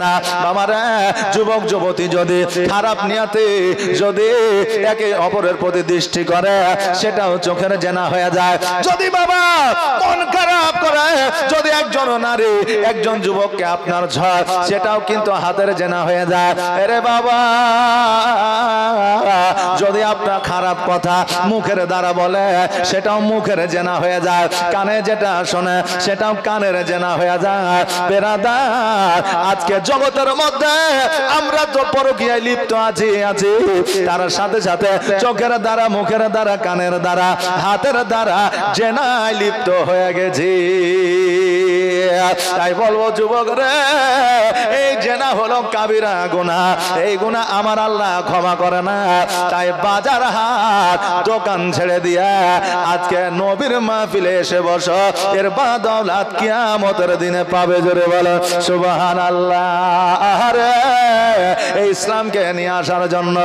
না বাবারা, যুবক যুবতী যদি খারাপ নিয়তে যদি একে অপরের প্রতি দৃষ্টি করে সেটাও চোখের জেনা হয়ে যায়। যদি বাবা মন খারাপ করে যদি একজন নারী একজন যুবককে আপনার ঝড়, সেটাও কিন্তু হাতের জেনা হয়ে যায়। আরে বাবা, যদি আপনার খারাপ কথা মুখের দ্বারা বলে সেটাও মুখের জেনা হয়ে যায়। কানে যেটা শোনে সেটাও কানের জেনা হয়ে যায়। বেরাদার, আজকে জগতের মধ্যে আমরা তো পরকীয়ায় লিপ্ত আছি তার সাথে সাথে চোখের দ্বারা, মুখের দ্বারা, কানের দ্বারা, হাতের দ্বারা জেনায় লিপ্ত হয়ে গেছি। তাই বলবো যুবক রে, এই জেনা হলো কাবিরা গুনাহ। এই গুনাহ আমার আল্লাহ ক্ষমা করে না। তাই বাজার হাট দোকান ছেড়ে দিয়া আজকে নবীর মাহফিলে এসে বসো, এর বাদৌলাত কিয়ামতের দিনে পাবে। জোরে বলো সুবহানাল্লাহ। রে এই ইসলামকে নিয়ে আসার জন্য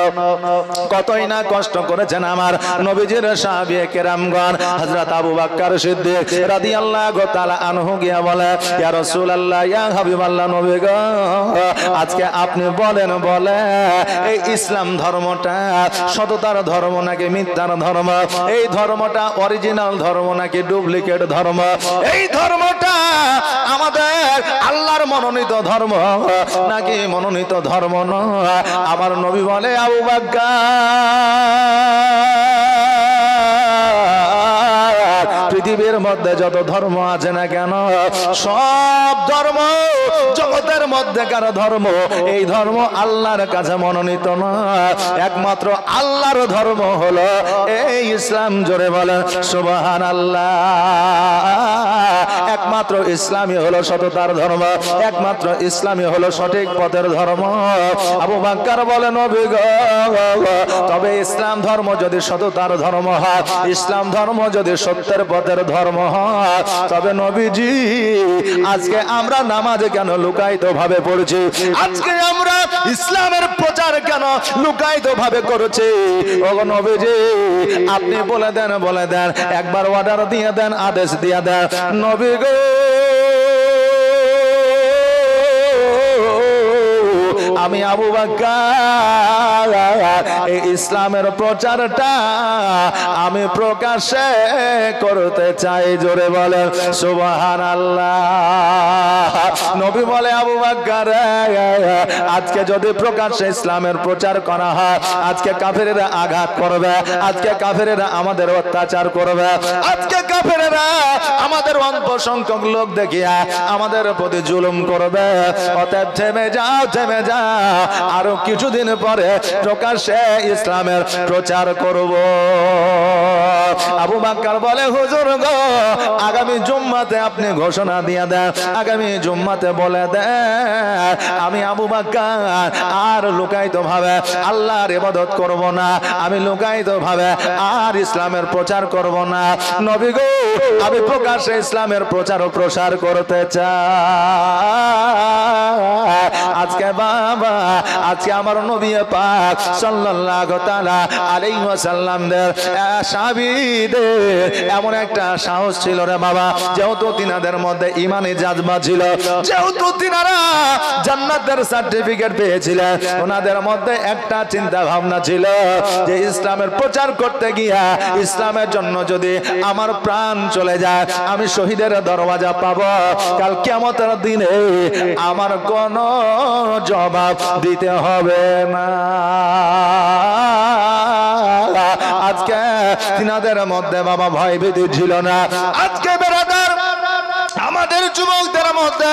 কতই না কষ্ট করেছেন আমার নবীজির সাহাবী কেরামগণ। হযরত আবু বকর সিদ্দিক রাদিয়াল্লাহু তাআলা আনহু গিয়া বলে, ইয়া রাসূলুল্লাহ, ইয়া হাবিবাল্লাহ, নবী গো, আজকে আপনি বলেন এই ইসলাম ধর্মটা সততার ধর্ম নাকি মিথ্যার ধর্ম? এই ধর্মটা অরিজিনাল ধর্ম নাকি ডুপ্লিকেট ধর্ম? এই ধর্মটা আমাদের আল্লাহর মনোনীত ধর্ম নাকি মনোনীত ধর্ম নয়? আমার নবী বলে, আবু বকর, পৃথিবীর মধ্যে যত ধর্ম আছে না কেন, সব ধর্ম জগতের মধ্যেকার ধর্ম, এই ধর্ম আল্লাহর কাছে মনোনীত নয়। একমাত্র আল্লাহর ধর্ম হলো এই ইসলাম। জোরে বলেন সুবহানাল্লাহ। একমাত্র ইসলামই হলো সততার ধর্ম, একমাত্র ইসলামই হলো সঠিক পথের ধর্ম। আবু বকর বলে, নবী গো, তবে ইসলাম ধর্ম যদি সততার ধর্ম হয়, ইসলাম ধর্ম যদি সত্যের পথের ধর্ম হয়, তবে নবীজি আজকে আমরা নামাজে কেন লুকায়িত ভাবে পড়ছি? আজকে আমরা ইসলামের প্রচার কেন লুকায়িত ভাবে করছি? ও নবীজি, আপনি বলে দেন, একবার অর্ডার দিয়ে দেন, আদেশ দিয়ে দেন। নবী গো, আমি আবু বকর এই ইসলামের প্রচারটা আমি প্রকাশ্যে করতে চাই। জোরে বলেন সুবহানাল্লাহ। নবী বলে, আবু বকর, আজকে যদি প্রকাশ্যে ইসলামের প্রচার করা হয়, আজকে কাফেরেরা আঘাত করবে, আজকে কাফেরেরা আমাদের অত্যাচার করবে, আজকে কাফেরেরা আমাদের অল্প সংখ্যক লোক দেখিয়া আমাদের প্রতি জুলুম করবে। অতএব থেমে যাও, আরো কিছুদিন পরে প্রকাশ্যে ইসলামের প্রচার করব। আবু বকর বলে, হুজুর গো, আগামী জুম্মাতে আপনি ঘোষণা দিয়ে দেন, আগামী জুম্মাতে বলে দেন আমি আবু বকর আর লুকায়িত ভাবে আল্লাহর ইবাদত করব না, আমি লুকায়িত ভাবে আর ইসলামের প্রচার করব না। নবী গো, আমি প্রকাশ্যে ইসলামের প্রচার ও প্রসার করতে চাই। আজকে বাবা, আজকে আমার নবী পাক সাল্লাল্লাহু তাআলা আলাইহি ওয়াসাল্লামদের সাহাবীদের এমন একটা সাহস ছিল রে বাবা, যেহেতু তিনাদের মধ্যে ঈমানি জাজবা ছিল, যেহেতু তিনারা জান্নাতের সার্টিফিকেট পেয়েছিলেন, ওনাদের মধ্যে একটা চিন্তা ভাবনা ছিল যে ইসলামের প্রচার করতে গিয়া ইসলামের জন্য যদি আমার প্রাণ চলে যায়, আমি শহীদের দরওয়াজা পাবো, কাল কিয়ামতের দিনে আমার কোনো জবাব দিতে হবে না। আজকে তিনাদের মধ্যে বাবা ভয় ভীতি ছিল না। আজকে বেরাদার, আমাদের যুবকদের মধ্যে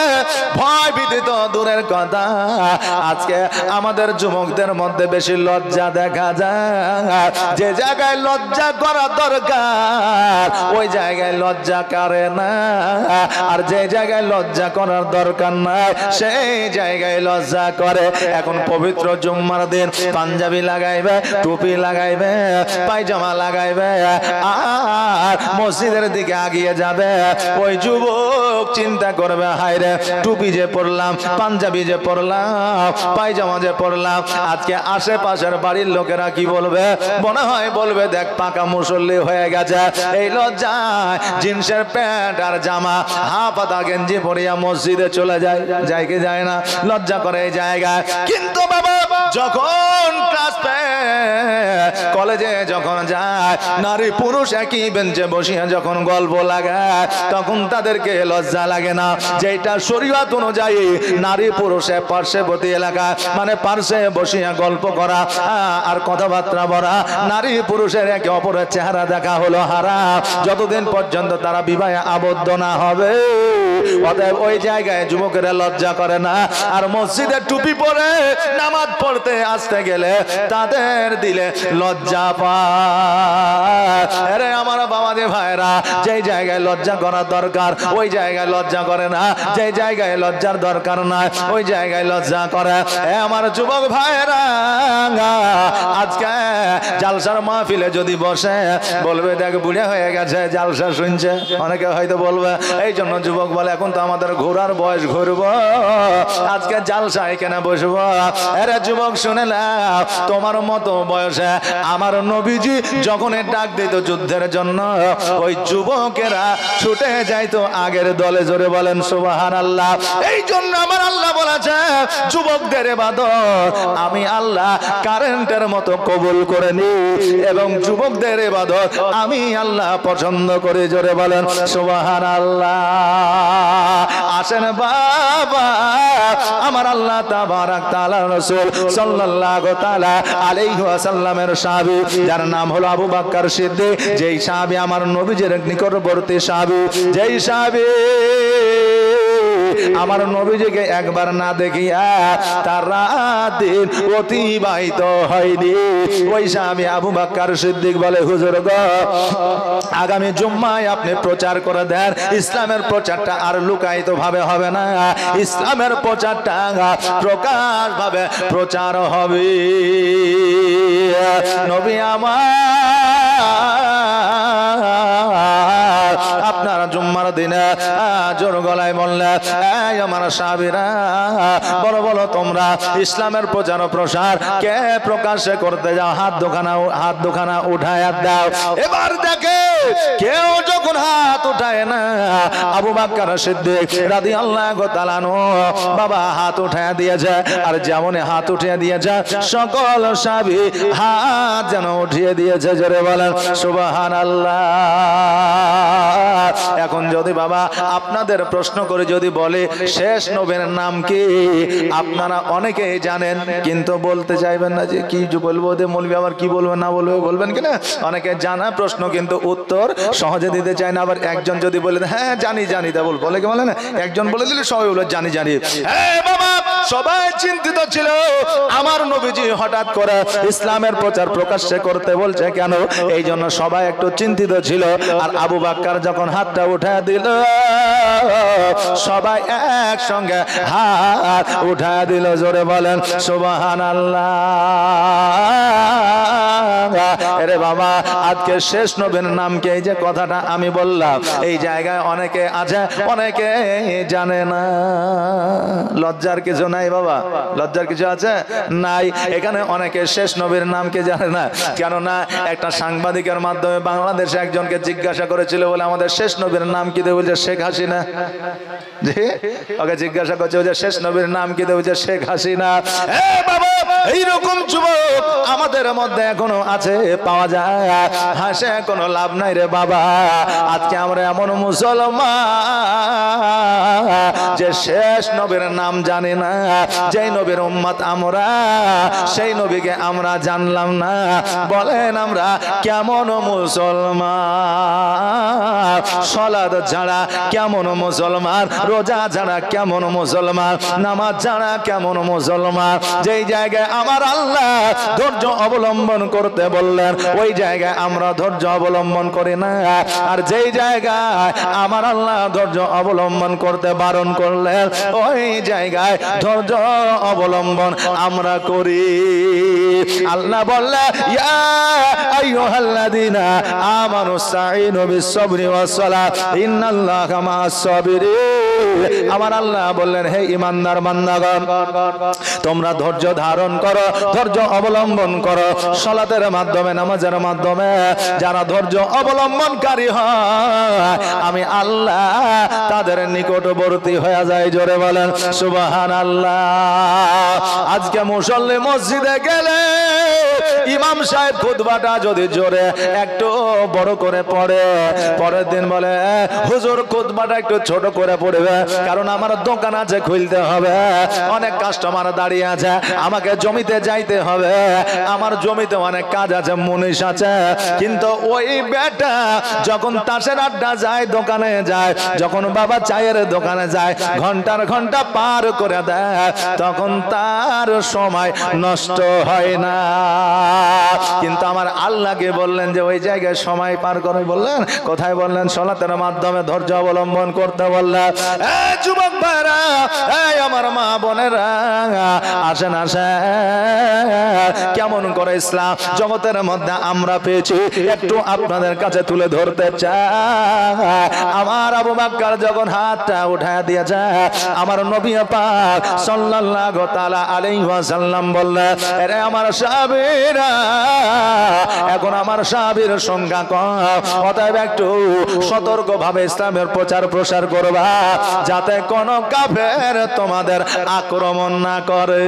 ভয় ভীতি তো দূরের কথা, আজকে আমাদের যুবকদের মধ্যে বেশি লজ্জা দেখা যায়। যে জায়গায় লজ্জা করা দরকার ওই জায়গায় লজ্জা করে না, আর যে জায়গায় লজ্জা করার দরকার না সেই জায়গায় লজ্জা করে। এখন পবিত্র জুম্মার দিন পাঞ্জাবি লাগাইবে, টুপি লাগাইবে, পায়জামা লাগাইবে, আর মসজিদের দিকে আগিয়ে যাবে। ওই যুবক চিন্তা করবে, হায় ভাইরে, টুপি যে পরলাম, পাঞ্জাবি যে পরলাম, পায়জামা যে পরলাম, আজকে আশেপাশের বাড়ির লোকেরা কি বলবে? মনে হয় বলবে দেখ পাকা মুসল্লি হয়ে গেছে। এই লজ্জায় জিন্সের প্যান্ট আর জামা, হাফাতা গেঞ্জি পরিয়া মসজিদে চলে যায়, যায় কি যায় না? লজ্জা করে এই জায়গায়। কিন্তু বাবা যখন ক্লাস কলেজে যখন যায়, নারী পুরুষ একই বেঞ্চে বসিয়া যখন গল্প লাগায়, তখন তাদেরকে লজ্জা লাগে না। যেটা শরীয়ত অনুযায়ী নারী পুরুষে পার্শ্ববর্তী এলাকা মানে পার্শ্বে বসিয়া গল্প করা আর কথাবার্তা বলা, নারী পুরুষের একে অপরের চেহারা দেখা হলো হারাম, যতদিন পর্যন্ত তারা বিবাহে আবদ্ধ না হবে। অতএব ওই জায়গায় যুবকেরা লজ্জা করে না। আর মসজিদে টুপি পরে নামাজ পড়তে আসতে গেলে তাদের দিলে লজ্জা পায়। আরে আমার বাবাজি ভাইরা, যেই জায়গায় লজ্জা করার দরকার ওই জায়গায় লজ্জা করে না, যেই জায়গায় লজ্জার দরকার না ওই জায়গায় লজ্জা করে। আমার যুবক ভাইরা, আজকে জালসার মাহফিলে যদি বসে বলবে দেখ বুড়ে হয়ে গেছে, জালসা শুনছে। অনেকে হয়তো বলবে, এই জন্য যুবক বলে এখন তো আমাদের ঘোরার বয়স, ঘুরবো, আজকে জালসা এখানে বসবো। আরে যুবক শুনে নাও, তোমার মতো বয়সে আমার নবীজি যখন ডাক দিত যুদ্ধের জন্য, ওই যুবকেরা ছুটে যাইতো আগের দলে। জোরে বলেন সুবহানাল্লাহ। এই জন্য আমার আল্লাহ বলেছে যুবকদের ইবাদত আমি আল্লাহ কারেন্টের মতো কবুল করে নি, এবং যুবকদের ইবাদত আমি আল্লাহ পছন্দ করি। জোরে বলেন সুবহানাল্লাহ। আসেন বাবা, আমার আল্লাহ তাবারাক তাআলা রাসূল সাল্লাল্লাহু তাআলা আলাইহি ওয়াসাল্লামের সাহাবী, যার নাম হলো আবু বকর সিদ্দিক, যেই সাহাবী আমার নবীজির নিকটবর্তী সাহাবী, যেই সাহাবী আমার নবীজিকে একবার না দেখিয়া তার রাত দিন অতিবাহিত হয়নি। ওই সাহাবী আবু বকর সিদ্দিক বলে, হুজুর গো, আগামী জুম্মায় আপনি প্রচার করে দেন, ইসলামের প্রচারটা আর লুকায়িত ভাবে হবে না, ইসলামের প্রচারটা প্রকাশ ভাবে প্রচার হবে। নবী আমার আপনারা জুম্মার দিনে জোর গলায় বললেন, এই আমার সাহাবীরা, বলো বলো তোমরা ইসলামের প্রচার ও প্রসার কে প্রকাশে করতে যাও? হাত দুখানা উঠায় দাও। এবার দেখে কেউ যখন হাত উঠায় না, আবু বকর সিদ্দিক রাদিয়াল্লাহু তাআলা আনহু বাবা হাত উঠায় দিয়েছে। আর যেমন হাত উঠিয়ে দিয়েছে, সকল সাহাবী হাত যেন উঠিয়ে দিয়েছে। জোরে বলেন সুবহানাল্লাহ। এখন যদি বাবা আপনাদের প্রশ্ন করে যদি বলে শেষ নবীর নাম কি, আপনারা অনেকেই জানেন কিন্তু বলতে চাইবেন না যে কি বলবো, ওদের মৌলবি আবার কি বলবে না বলবে, বলবেন কিনা? অনেকে জানা প্রশ্ন কিন্তু উত্তর সহজে দিতে চায় না। আবার একজন যদি বলে হ্যাঁ জানি জানি, তা বলে কি বলে না, একজন বলে দিলে সবাই বলে জানি জানি। বাবা সবাই চিন্তিত ছিল, আমার নবীজি হঠাৎ করে ইসলামের প্রচার প্রকাশ্যে করতে বলছে কেন, এই জন্য সবাই একটু চিন্তিত ছিল। আর আবু বকর যখন হাতটা উঠা দিল, সবাই একসঙ্গে হাত উঠা দিল। জোরে বলেন সুবহানাল্লাহ। আরে বাবা, আজকে শেষ নবীর নাম কি, এই যে কথাটা আমি বললাম, এই জায়গায় অনেকে আছে অনেকে জানে না। লজ্জার কিছু নাই বাবা, লজ্জার কিছু আছে নাই। এখানে অনেকে শেষ নবীর নাম কে জানে না। কেননা একটা সাংবাদিকের মাধ্যমে বাংলাদেশে একজনকে জিজ্ঞাসা করেছিল বলে আমাদের শেষ নবীর নাম কি দেবে, বলছে শেখ হাসিনা। জি, ওকে জিজ্ঞাসা করছে যে শেষ নবীর নাম কি দেবে, বলছে শেখ হাসিনা। বাবা এইরকম যুবক আমাদের মধ্যে এখনো আছে, পাওয়া যায়। হাসে কোনো লাভ নাই রে বাবা। আজকে আমরা এমন মুসলমান যে শেষ নবীর নাম জানি না, যেই নবীর উম্মত আমরা, সেই নবীকে আমরা জানলাম না। বলেন আমরা কেমন মুসলমান? সালাত ছাড়া কেমন মুসলমান? রোজা ছাড়া কেমন মুসলমান? নামাজ ছাড়া কেমন মুসলমান? যেই জায়গায় আমার আল্লাহ ধৈর্য অবলম্বন করতে বললেন, ওই জায়গায় আমরা ধৈর্য অবলম্বন করি না। আর যেই জায়গায় আমার আল্লাহ ধৈর্য অবলম্বন করতে বারণ করলেন, ওই জায়গায় ধৈর্য অবলম্বন আমরা করি। আল্লাহ বললেন, ইয়া আইয়ুহাল্লাযীনা আমানুস তাঈনু বিস-সাবরি ওয়াস-সালাত ইন্নাল্লাহা মা'আস-সাবিরিন। আমার আল্লাহ বললেন, হে ঈমানদার বান্দাগণ, তোমরা ধৈর্য ধারণ করো, ধৈর্য অবলম্বন করো। সালাতের মাধ্যমে, নামাজের মাধ্যমে যারা ধৈর্য অবলম্বনকারী হয়, আমি আল্লাহ তাদের নিকটবর্তী হয়ে যায়। জোরে বলেন সুবহানাল্লাহ। আজকে মুসল্লি মসজিদে গেলে ইমাম সাহেব খুতবাটা যদি জোরে একটু বড় করে পড়ে, পরের দিন বলে হুজুর খুতবাটা একটু ছোট করে পড়বে, কারণ আমার দোকান আছে, খুলতে হবে, অনেক কাস্টমার দাঁড়িয়ে আছে, আমাকে জমিতে যাইতে হবে, আমার জমিতে অনেক কাজ আছে, মুনিশ আছে। কিন্তু ওই বেটা যখন তাসের আড্ডা যায়, দোকানে যায়, যখন বাবা চায়ের দোকানে যায়, ঘন্টার ঘন্টা পার করে দেয়, তখন তার সময় নষ্ট হয় না। কিন্তু আমার আল্লাহকে বললেন যে ওই জায়গায় সময় পার করে, বললেন কোথায়? বললেন সালাতের মাধ্যমে ধৈর্য অবলম্বন করতে বললেন। এই যুবক ভাইরা, এই আমার মা বোনেরা, আসেন আসেন, কেমন করে ইসলাম জগতের মধ্যে আমরা পেয়েছি একটু আপনাদের কাছে তুলে ধরতে চাই। আমার আবু বকর যখন হাতটা উঠায় দিয়েছে, আমার নবী পাক সাল্লাল্লাহু তাআলা আলাইহি ওয়াসাল্লাম বললেন, আরে আমার সাহাবীরা, এখন আমার সাহাবীর সংখ্যা কম, অতএব একটু সতর্কভাবে ইসলামের প্রচার প্রসার করবা, যাতে কোনো কাফের তোমাদের আক্রমণ না করে।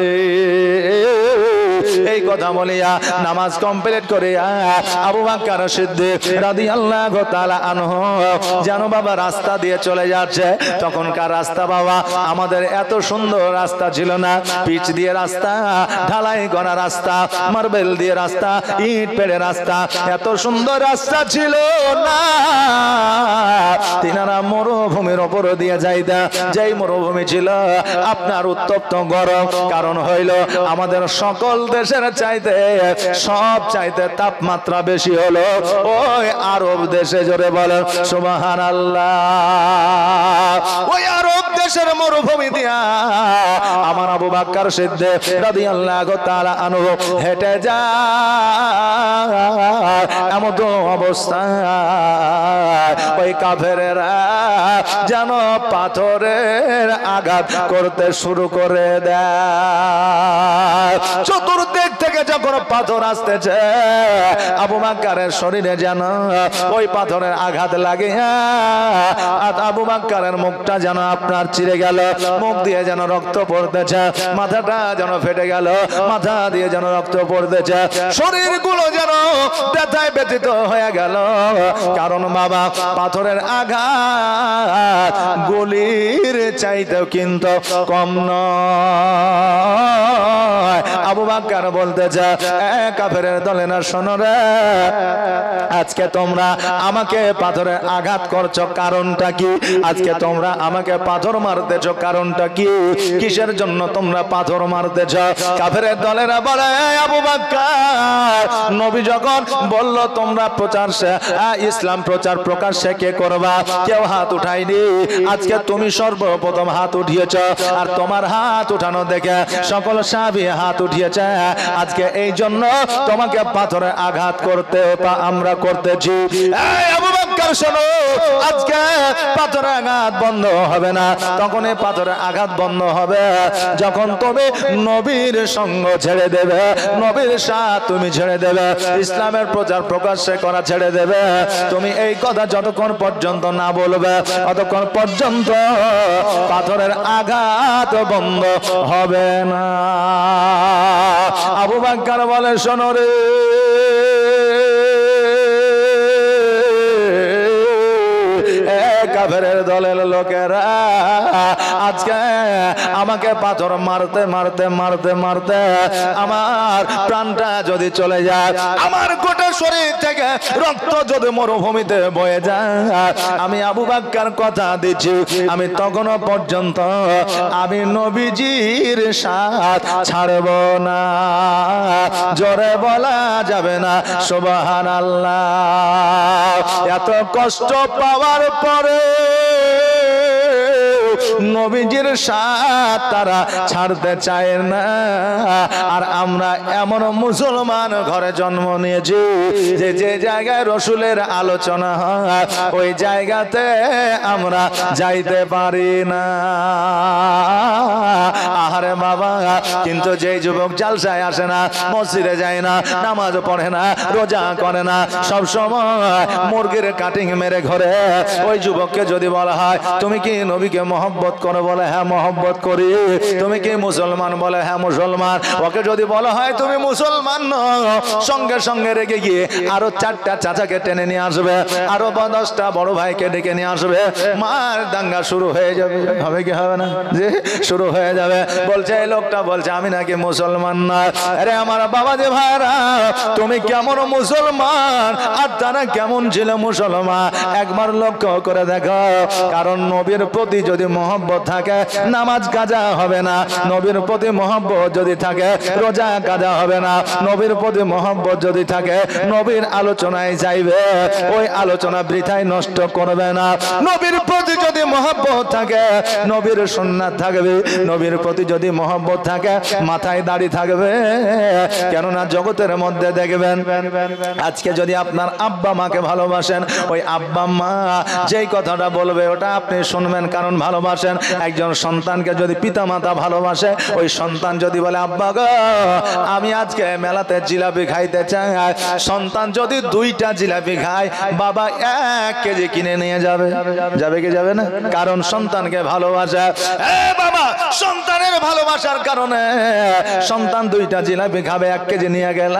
এই কথা বলিয়া নামাজ কমপ্লিট করিয়া আবু বকর সিদ্দিক রাদিয়াল্লাহু তাআলা আনহু যেন বাবা রাস্তা দিয়ে চলে যাচ্ছে। তখনকার রাস্তা বাবা আমাদের এত সুন্দর রাস্তা ছিল না, পিচ দিয়ে রাস্তা, ঢালাই করা রাস্তা, মার্বেল দিয়ে রাস্তা, ইট পেড়ে রাস্তা, এত সুন্দর রাস্তা ছিল না। তিনারা মরুভূমির উপর দিয়ে যাইতা, যেই মরুভূমি ছিল আপনার উত্তপ্ত গরম, কারণ হইল আমাদের সকল দেশের চাইতে, সব চাইতে তাপমাত্রা বেশি হলো ওই আরব দেশে। জোরে বলেন সুবহানাল্লাহ। ওই আরব দেশের মরুভূমি দিয়া আমার আবু বকর সিদ্দিক রাদিয়াল্লাহু তাআলা আনহু হেঁটে যায়। এমন অবস্থা ওই কাফেরেরা যেন পাথরের আঘাত করতে শুরু করে দেয়। চতুর্দিক থেকে যখন পাথর আসতেছে, আবু বকরের শরীরে যেন ওই পাথরের আঘাত লাগে, আর আবু বকরের মুখটা যেন আপনার চিরে গেল, মুখ দিয়ে যেন রক্ত পড়তেছে, মাথাটা যেন ফেটে গেল, মাথা দিয়ে যেন রক্ত পড়তেছে, শরীরগুলো যেন ব্যথায় ব্যথিত হয়ে গেল। কারণ বাবা পাথরের আঘাত গুলির চাইতেও কিন্তু কম নয়। আবু বকর বলতেছে, কাফেরের দলে না, শোনো রে, আজকে তোমরা আমাকে পাথরে আঘাত করছো, কারণটা কি? আজকে তোমরা আমাকে পাথর মারতেছো, কারণটা কি? কিসের জন্য তোমরা পাথর মারতেছো? কাফেরের দলেরা বলে, আবু বকর, নবী যখন বলল তোমরা প্রচার ইসলাম প্রচার প্রকাশ্যে কে করবা, কেউ হাত উঠায়নি, আজকে তুমি সর্বপ্রথম হাত উঠিয়েছ, আর তোমার হাত উঠানো দেখে সকল সাহাবী হাত উঠিয়েছে। আজকে এই জন্য তোমাকে পাথরে আঘাত করতে আমরা করতেছি। এই আবু বকর শোনো, আজকে পাথরে আঘাত বন্ধ হবে না, তখন এই পাথরে আঘাত বন্ধ হবে যখন তুমি নবীর সঙ্গ ছেড়ে দেবে, নবীর সাথ তুমি ছেড়ে দেবে, ইসলামের প্রচার প্রকাশ্যে করা ছেড়ে দেবে। তুমি এই কথা যতক্ষণ পর্যন্ত না বলবে, ততক্ষণ পর্যন্ত পাথরের আঘাত বন্ধ হবে না। আবু বকর বলে, শোনো রে, কাফেরের দলের লোকেরা আজকে আমাকে পাথর মারতে মারতে মারতে মারতে আমার প্রাণটা যদি চলে যায়, আমার গোটা শরীর থেকে রক্ত যদি মরুভূমিতে বয়ে যায়, আমি আবু বকর কথা দিচ্ছি, আমি তখনও পর্যন্ত আমি নবীজির সাথ ছাড়ব না। জোরে বলা যাবে না সুবহানাল্লাহ। এত কষ্ট পাওয়ার পরে নবীজির সাথ তারা ছাড়তে চায় না। আর আমরা এমন মুসলমান ঘরে জন্ম নিয়েছি যে যে জায়গায় রসুলের আলোচনা হয় ওই জায়গাতে আমরা যাইতে পারি না। আহারে বাবা, কিন্তু যেই যুবক জালসায় আসে না, মসজিদে যায় না, নামাজ পড়ে না, রোজা করে না, সব সময় মুরগির কাটিং মেরে ঘরে, ওই যুবককে যদি বলা হয় তুমি কি নবীকে মহব্বত করো, বলে হ্যাঁ মহব্বত করি। তুমি কি মুসলমান, বলে হ্যাঁ মুসলমান। ওকে যদি বলা হয় তুমি মুসলমান নও, সঙ্গে সঙ্গে রেগে গিয়ে আরো 4টা চাচাকে টেনে নিয়ে আসবে, আরো 10টা বড় ভাইকে ডেকে নিয়ে আসবে, মার দাঙ্গা শুরু হয়ে যাবে। হবে কি হবে না? যে শুরু হয়ে যাবে। বলছে এই লোকটা বলছে আমি নাকি মুসলমান না। আরে আমার বাবা যে ভাইরা, তুমি কেমন মুসলমান আর তারা কেমন ছিল মুসলমান, একবার লক্ষ্য করে দেখো। কারণ নবীর প্রতি যদি মহব্বত থাকে নামাজ কাজা হবে না, নবীর প্রতি মহব্বত যদি থাকে রোজা কাজা হবে না, নবীর প্রতি মহব্বত যদি থাকে নবীর আলোচনায় যাইবে, ওই আলোচনা বৃথায় নষ্ট করবে না। নবীর প্রতি যদি মহব্বত থাকে নবীর সুন্নাত থাকবে, নবীর প্রতি যদি মহব্বত থাকে মাথায় দাড়ি থাকবে। কেননা জগতের মধ্যে দেখবেন আজকে যদি আপনার আব্বা মাকে ভালোবাসেন, ওই আব্বা মা যেই কথাটা বলবে ওটা আপনি শুনবেন, কারণ ভালোবাসেন। একজন সন্তানকে যদি পিতা মাতা ভালোবাসে, ওই সন্তান যদি বলে আব্বা গো আমি আজকে মেলাতে জিলাপি খাইতে চাই, সন্তান যদি 2টা জিলাপি খায় বাবা 1 কেজি কিনে নিয়ে যাবে। যাবে কি যাবে না? কারণ সন্তানকে ভালোবাসে। বাবা সন্তানের ভালোবাসার কারণে সন্তান 2টা জিলাপি খাবে, 1 কেজি নিয়ে গেল।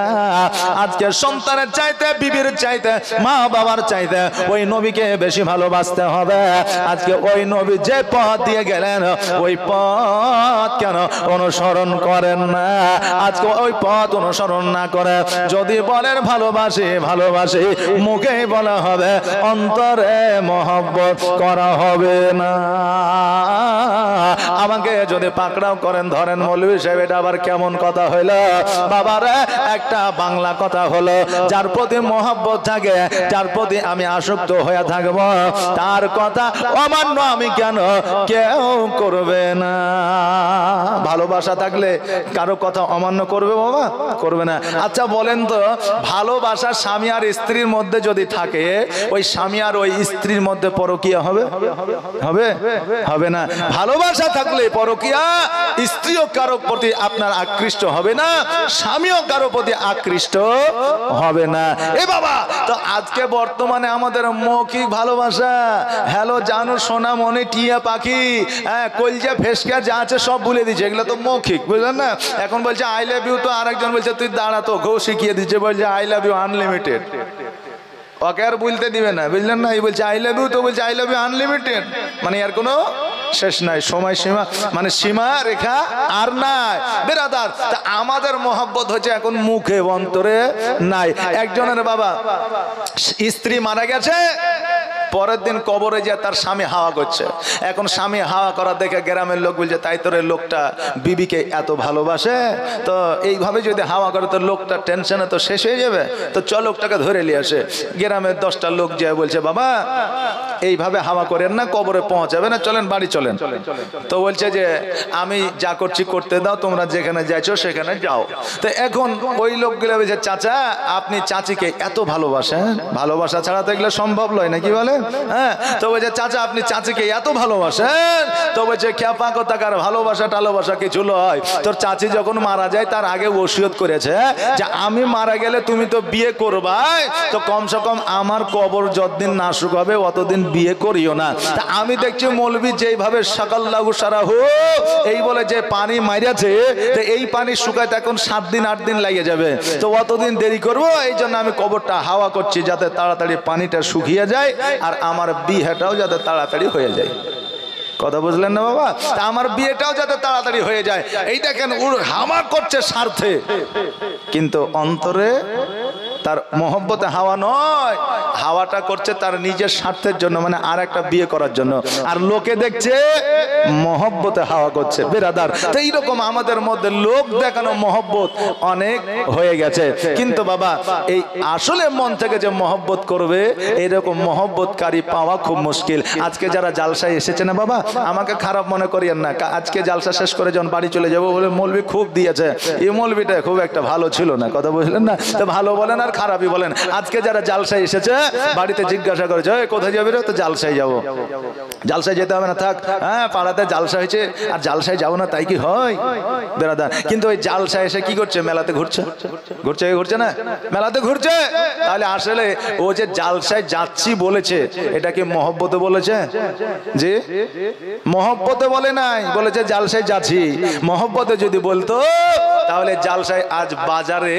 আজকে সন্তানের চাইতে, বিবির চাইতে, মা বাবার চাইতে ওই নবীকে বেশি ভালোবাসতে হবে। আজকে ওই নবী যে পথ দিয়ে গেলেন ওই পথ কেন অনুসরণ করেন না? আজকে ওই পথ অনুসরণ না করে যদি বলেন ভালোবাসি ভালোবাসি, মুখে বলা হবে, অন্তরে মহব্বত করা হবে না। আমাকে যদি পাকড়াও করেন, ধরেন মৌলভী সাহেব এটা আবার কেমন কথা হইল? বাবারে একটা বাংলা কথা হলো, যার প্রতি মহব্বত থাকে, যার প্রতি আমি আসক্ত হয়ে থাকব, তার কথা অমান্য আমি কেন কেউ করবে না। ভালোবাসা থাকলে কারো কথা অমান্য করবে বাবা? করবে না। আচ্ছা বলেন তো, ভালোবাসা স্বামী আর স্ত্রীর মধ্যে যদি থাকে, ওই স্বামী আর ওই স্ত্রীর মধ্যে পরকীয়া হবে? হবে? হবে না। ভালোবাসা থাকলে পরকীয়া, স্ত্রীও কারো প্রতি আপনার আকৃষ্ট হবে না, স্বামীও কারো প্রতি আকৃষ্ট হবে না। এ বাবা, তো আজকে বর্তমানে আমাদের মৌখিক ভালোবাসা, হ্যালো জানো সোনা মনে টিয়া পাখি, হ্যাঁ কলজা ফেসকা যা আছে সব ভুলে দিচ্ছে, এগুলো তো মৌখিক, বুঝলেন না? এখন বলছে আই লাভ ইউ, তো আরেকজন বলছে তুই দাঁড়া, তো ঘৌ শিখিয়ে দিচ্ছে, বলছে আই লাভ ইউ আনলিমিটেড। ওকে আর বলতে দিবে না, বুঝলেন না? এই বলছে আই লাভ ইউ, তো বলছে আই লাভ ইউ আনলিমিটেড, মানে আর কোনো শেষ নাই, সময় সীমা, মানে সীমা রেখা আর নাই। বেরাদার, তা আমাদের মহব্বত হচ্ছে এখন মুখে, অন্তরে নাই। একজনের বাবা স্ত্রী মারা গেছে, পরের দিন কবরে যায় তার স্বামী হাওয়া করছে। এখন স্বামী হাওয়া করা দেখে গ্রামের লোক বলছে তাই তোর লোকটা বিবিকে এত ভালোবাসে, তো এইভাবে যদি হাওয়া করে তো লোকটা টেনশনে তো শেষ হয়ে যাবে, তো চল লোকটাকে ধরে নিয়ে আসে। গ্রামের 10টা লোক যায় বলছে বাবা এইভাবে হাওয়া করেন না, কবরে পৌঁছাবে না, চলেন বাড়ি চলেন। তো বলছে যে আমি যা করছি করতে দাও, তোমরা যেখানে যাইছো সেখানে যাও। তো এখন ওই লোকগুলো বলছে চাচা আপনি চাচিকে এত ভালোবাসেন, ভালোবাসা ছাড়া তো এগুলো সম্ভব নয় নাকি বলে? হ্যাঁ, তো বলছে চাচা আপনি চাচিকে এত ভালোবাসেন, তো বলছে খ্যাপা কোথাকার ভালোবাসা টালোবাসা কিছু নয়। তোর চাচি যখন মারা যায় তার আগে ওসিয়ত করেছে যে আমি মারা গেলে তুমি তো বিয়ে করবাই, তো কমসে কম আমার কবর যতদিন না শুকাবে অতদিন বিয়ে করিও না। তা আমি দেখছি মৌলবী যেইভাবে সকাল লাগু সারা হো এই বলে যে পানি মারিয়াছে, তো এই পানি শুকাইতে এখন 7 দিন 8 দিন লেগে যাবে, তো অতদিন দেরি করবো, এই জন্য আমি কবরটা হাওয়া করছি যাতে তাড়াতাড়ি পানিটা শুকিয়ে যায় আর আমার বিয়েটাও যাতে তাড়াতাড়ি হয়ে যায়। কথা বুঝলেন না বাবা? তা আমার বিয়েটাও যাতে তাড়াতাড়ি হয়ে যায়, এই দেখেন ওর হাওয়া করছে স্বার্থে, কিন্তু অন্তরে তার মহব্বতে হাওয়া নয়, হাওয়াটা করছে তার নিজের স্বার্থের জন্য, মানে আর একটা বিয়ে করার জন্য, আর লোকে দেখছে মহব্বতে হাওয়া করছে। বেরাদার, তো এইরকম আমাদের মধ্যে লোক দেখানো মহব্বত অনেক হয়ে গেছে। কিন্তু বাবা, এই আসলে মন থেকে যে মহব্বত করবে এরকম মহব্বতকারী পাওয়া খুব মুশকিল। আজকে যারা জালসায় এসেছে না বাবা, আমাকে খারাপ মনে করিয়েন না, আজকে জালসা শেষ করে যখন বাড়ি চলে যাবো বলে মৌলবি খুব দিয়েছে, এই মৌলবিটা খুব একটা ভালো ছিল না, কথা বুঝলেন না? তো ভালো বলেন আর খারাপই বলেন, আজকে যারা জালসায় এসেছে বাড়িতে জিজ্ঞাসা করেছে কোথায় যাবি রে, তো জালসায় যাবো। জালসায় যেতে হবে না, থাক, হ্যাঁ পাড়াতে জালসা হয়েছে আর জালসায় যাবো না তাই কি হয় বেরাদার? কিন্তু ওই জালসায় এসে কি করছে? মেলাতে ঘুরছে, ঘুরছে ঘুরছে না, মেলাতে ঘুরছে। তাহলে আসলে ও যে জালসায় যাচ্ছি বলেছে, এটা কি মহব্বতে বলেছে? জি, মহব্বতে বলে নাই, বলেছে জালসায় যাচ্ছি। মহব্বতে যদি বলতো তাহলে জালসায় আজ বাজারে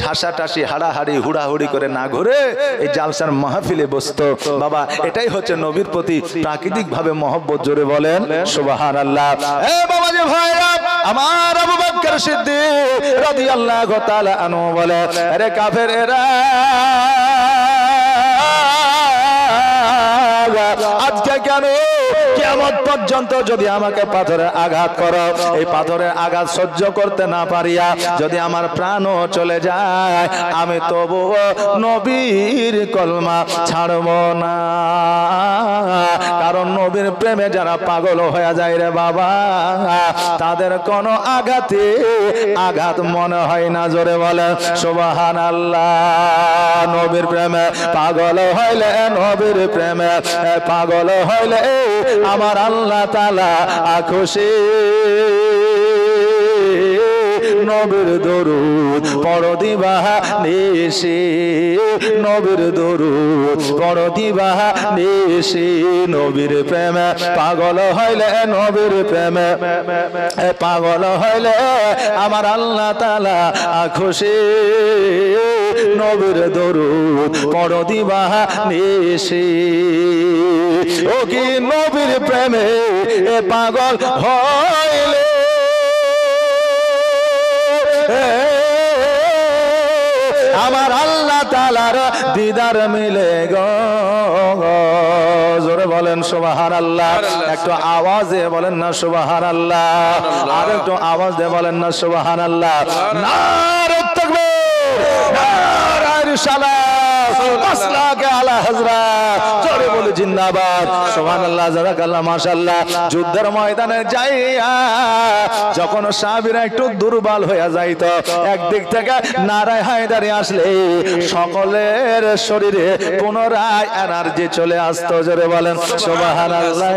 ঠাসাঠাসি হাড়াহাড়ি হুড়াহুড়ি করে না ঘুরে এই জালসার মাহফিলে বসতো। বাবা, এটাই হচ্ছে নবীর প্রতি প্রাকৃতিক ভাবে মহব্বত। জোরে বলেন সুবহানাল্লাহ। এ বাবা যে ভাইরা আমার, আবু বকর সিদ্দিক রাদিয়াল্লাহু তাআলা আনহু বলে, আরে কাফেরেরা আজকে কেন কিয়ামত পর্যন্ত যদি আমাকে পাথরে আঘাত করো, এই পাথরের আঘাত সহ্য করতে না পারিয়া যদি আমার প্রাণও চলে যায়, আমি তবুও নবীর কলমা ছাড়ব না। কারণ নবীর প্রেমে যারা পাগল হয়ে যায় রে বাবা, তাদের কোনো আঘাতে আঘাত মনে হয় না। জোরে বলে সুবহানাল্লাহ। নবীর প্রেমে পাগল হইলে, নবীর প্রেমে পাগল হইলে আমার আল্লাহ তাআলা খুশি। নবীর দরুদ পড় দিবা নিশি, নবীর দরুদ পড় দিবা নিশি। নবীর প্রেমে পাগল হইলে, নবীর প্রেমে পাগল হইলে আমার আল্লাহ তাআলা খুশি। নবীর দরুদ পড় দিবা নিশি। ও কি নবীর প্রেমে পাগল হইলে আমার আল্লাহ তাআলার দিদার মিলে গো। জোরে বলেন সুবহানাল্লাহ। একটু আওয়াজে বলেন না সুবহানাল্লাহ, আর একটু আওয়াজ দিয়ে বলেন না সুবহানাল্লাহ। নারে তাকবীর, নারে রিসালাত, মাসলাকে আলা হযরত, জোরে বলে জিন্দাবাদ। সুবহানাল্লাহ, জাযাকাল্লাহ, মাশাআল্লাহ। যুদ্ধের ময়দানে যাইয়া যখন সাহাবীরা একটু দুর্বল হয়ে যাইতো, একদিক থেকে নারায়ে হায়দারি আসলে সকলের শরীরে পুনরায় এনার্জি চলে আসতো। জোরে বলেন সুবহানাল্লাহ।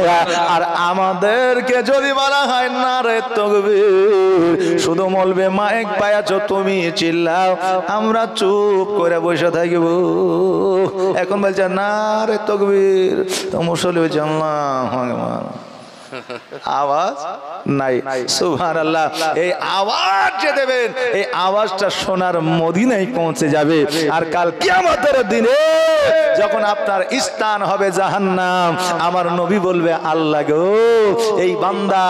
আর আমাদেরকে যদি বলা হয় নারে তাকবীর, শুধু মৌলবি মাইক পায়াছো তুমি চিল্লাও, আমরা চুপ করে বসে থাকিব। এখন বলছে নারে তাকবীর, তো মুসল্লি বলছে আল্লাহু আকবার, আওয়াজ নাই। সুবহানাল্লাহ। এই আওয়াজ যে দেবেন, এই আওয়াজটা সোনার মদিনায় পৌঁছে যাবে। আর কাল কিয়ামতের দিনে যখন আপনার স্থান হবে জাহান্নাম, আমার নবী বলবে আল্লাহ গো, এই বান্দা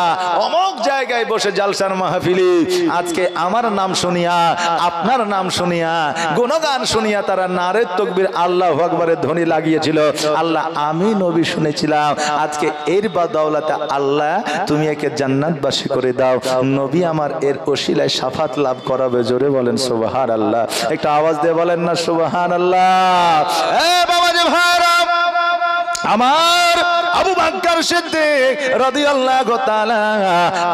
অমুক জায়গায় বসে জালসার মাহফিলে আজকে আমার নাম শুনিয়া, আপনার নাম শুনিয়া, গুণগান শুনিয়া তারা নারে তাকবীর আল্লাহু আকবারের ধ্বনি লাগিয়েছিল। আল্লাহ, আমি নবী শুনেছিলাম, আজকে এর বদৌলতে আল্লাহ তুমি একে জান্নাতবাসী করে দাও। নবী আমার এর ওসিলায় শাফাত লাভ করাবে। জোরে বলেন সুবহানাল্লাহ। একটু আওয়াজ দিয়ে বলেন না সুবহানাল্লাহ। এ বাবা যে ভাইরা আমার, আবু বকর সিদ্দিক রাদিয়াল্লাহু তাআলা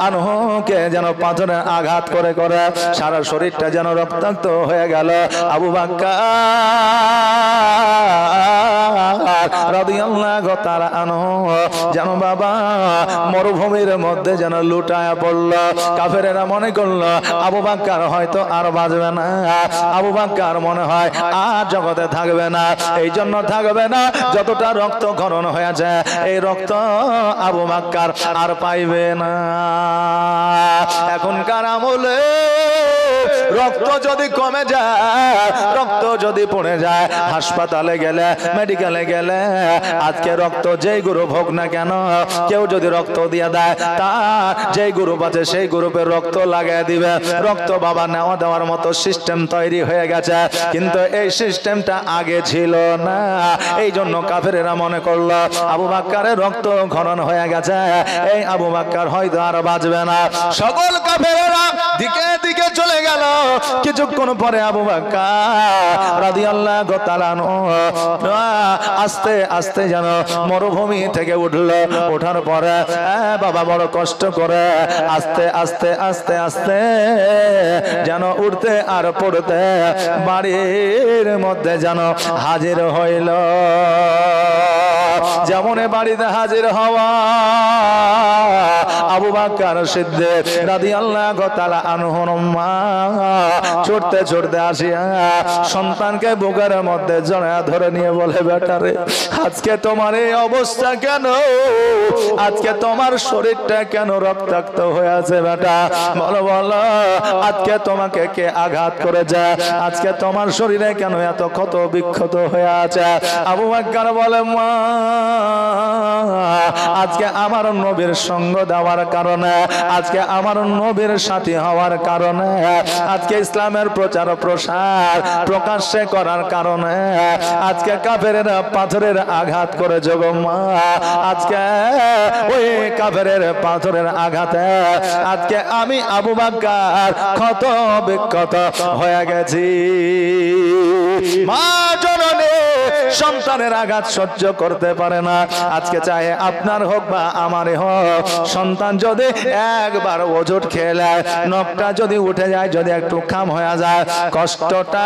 আনহুকে যেন পাথরে আঘাত করে করে সারা শরীরটা যেন রক্তাক্ত হয়ে গেল। আবু বকর রাদিয়াল্লাহু তাআলা আনহু যেন বাবা মরুভূমির মধ্যে যেন লুটায়া পড়ল। কাফেরেরা মনে করল আবু বকর হয়তো আর বাঁচবে না, আবু বকর মনে হয় আর জগতে থাকবে না। এই জন্য থাকবে না, যতটা রক্ত ক্ষরণ হয়েছে এই রক্ত আবু বকর আর পাইবে না। এখনকার আমলে রক্ত যদি কমে যায়, রক্ত যদি পড়ে যায়, হাসপাতালে গেলে, মেডিকেলে গেলে আজকে রক্ত যেই গ্রুপ হোক না কেন, কেউ যদি রক্ত দিয়ে দেয়, তার যেই গ্রুপ আছে সেই গ্রুপের রক্ত লাগিয়ে দিবে। রক্ত বাবা নেওয়া দেওয়ার মতো সিস্টেম তৈরি হয়ে গেছে, কিন্তু এই সিস্টেমটা আগে ছিল না। এই জন্য কাফেরেরা মনে করলো আবু বাক্কারের রক্ত খনন হয়ে গেছে, এই আবু বাক্কার হয়তো আর বাঁচবে না। সকল কাফেরেরা দিকে দিকে চলে গেল। কিছুক্ষণ পরে আবু বাক্কার রাদিয়াল্লাহু তাআলা আস্তে আস্তে যেন মরুভূমি থেকে উঠলো। ওঠার পরে বাবা বড় কষ্ট করে আস্তে আস্তে আস্তে আস্তে যেন উঠতে আর পড়তে বাড়ির মধ্যে যেন হাজির হইল। যেমন বাড়িতে হাজির হওয়া আবু বকর সিদ্দিক রাদিয়াল্লাহু তাআলা আনহুর মা ছুটতে ছুটতে আসিয়া সন্তানকে বুকের মধ্যে জড়ায় ধরে নিয়ে বলে, বেটারে আজকে তোমার এই অবস্থা কেন? আজকে তোমার শরীরটা কেন রক্তাক্ত হয়ে আছে? বেটা বলো বলো, আজকে তোমাকে কে আঘাত করেছে? আজকে তোমার শরীরে কেন এত ক্ষত বিক্ষত হয়ে আছে? আবু বকর বলে, মা আজকে আমার নবীর সঙ্গ দেওয়ার কারণে, আজকে আমার নবীর সাথী হওয়ার কারণে, আজকে ইসলামের প্রচার প্রসার প্রকাশ্যে করার কারণে আজকে কাফেরেরা পাথরের আঘাত করে যোগ মা। আজকে ওই কাফেরের পাথরের আঘাতে আজকে আমি আবু বকর ক্ষত বিক্ষত হয়ে গেছি। মা জননী সন্তানের আঘাত সহ্য করতে পারে না। আজকে চাহে আপনার হোক বা আমারই হোক, সন্তান যদি একবার ওজট খেলে, নখটা যদি উঠে যায়, যদি একটু খাম হয়ে যায়, কষ্টটা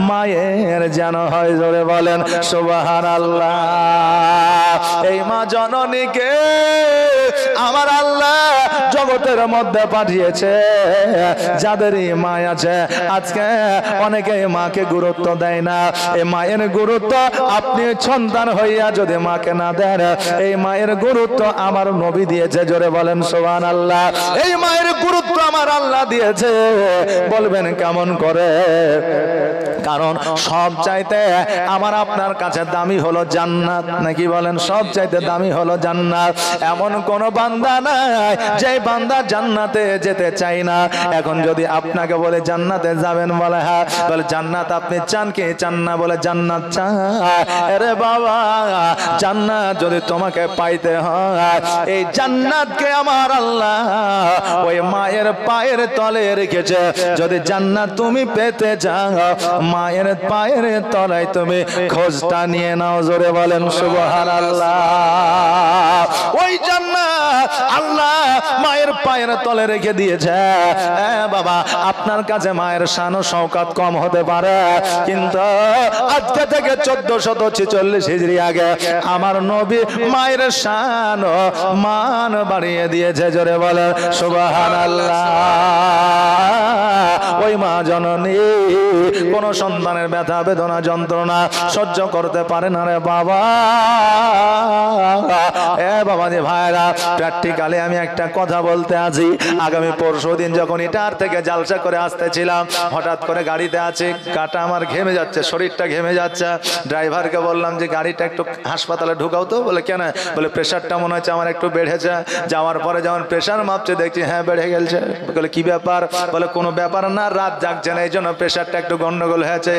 মায়ের যেন হয়। জোরে বলেন সুবহানাল্লাহ। এই মা জননীকে আমার আল্লাহ জগতের মধ্যে পাঠিয়েছে, যাদেরই মা আছে। আজকে অনেকে মাকে গুরুত্ব দেয় না। এই মায়ের গুরুত্ব আপনি সন্তান হইয়া যদি মাকে না দেন, এই মায়ের গুরুত্ব আমার নবী দিয়েছে। জোরে বলেন সুবহানাল্লাহ। এই মায়ের গুরুত্ব আমার আল্লাহ দিয়েছে। বলবেন কেমন করে? কারণ সব চাইতে আমার আপনার কাছে দামি হলো জান্নাত, নাকি বলেন? সব চাইতে দামি হলো জান্নাত। এমন কোন বান্দা নাই যে বান্দা জান্নাতে যেতে চাই না। এখন যদি আপনাকে বলে জান্নাতে যাবেন, বলে হ্যাঁ, বলে জান্নাত আপনি চান কি চান না? বলে জান্নাত চান। আরে বাবা, জান্নাত যদি তোমাকে পাইতে হয়, এই জান্নাতকে আমার আল্লাহ ওই মায়ের পায়ের তলে রেখেছে। যদি জান্নাত তুমি পেতে চাও, মায়ের পায়ের তলায় তুমি খোঁজটা নিয়ে নাও। জোরে বলেন সুবহানাল্লাহ। ওই জান্নাত আল্লাহ মায়ের পায়ের তলে রেখে দিয়েছে। বাবা, আপনার কাছে মায়ের শান ও শওকত কম হতে পারে, কিন্তু আজকে থেকে 1446 হিজরি আগে আমার নবী মায়ের শান ও মান বাড়িয়ে দিয়েছে। জোরে বলে সুবহানাল্লাহ। ওই মা জননী কোন সন্তানের ব্যথা বেদনা যন্ত্রণা সহ্য করতে পারে না রে বাবা। বাবা যে ভাইরা, প্র্যাকটিক্যালি আমি একটা কথা বলতে আছি। আগামী পরশুদিন যখন ইটার থেকে জালসা করে আসতেছিলাম, হঠাৎ করে গাড়িতে আছে, কাটা আমার ঘেমে যাচ্ছে, শরীরটা ঘেমে যাচ্ছে। ড্রাইভারকে বললাম যে গাড়িটা একটু হাসপাতালে ঢুকাও তো। বলে কেন? বলে প্রেশারটা মনে হচ্ছে আমার একটু বেড়েছে। যাওয়ার পরে যখন প্রেশার মাপছে দেখছি হ্যাঁ বেড়ে গেছে। বলে কি ব্যাপার? বলে কোনো ব্যাপার না, রাত জাগছে না, এই জন্য প্রেশারটা একটু গন্ডগোল হয়েছে,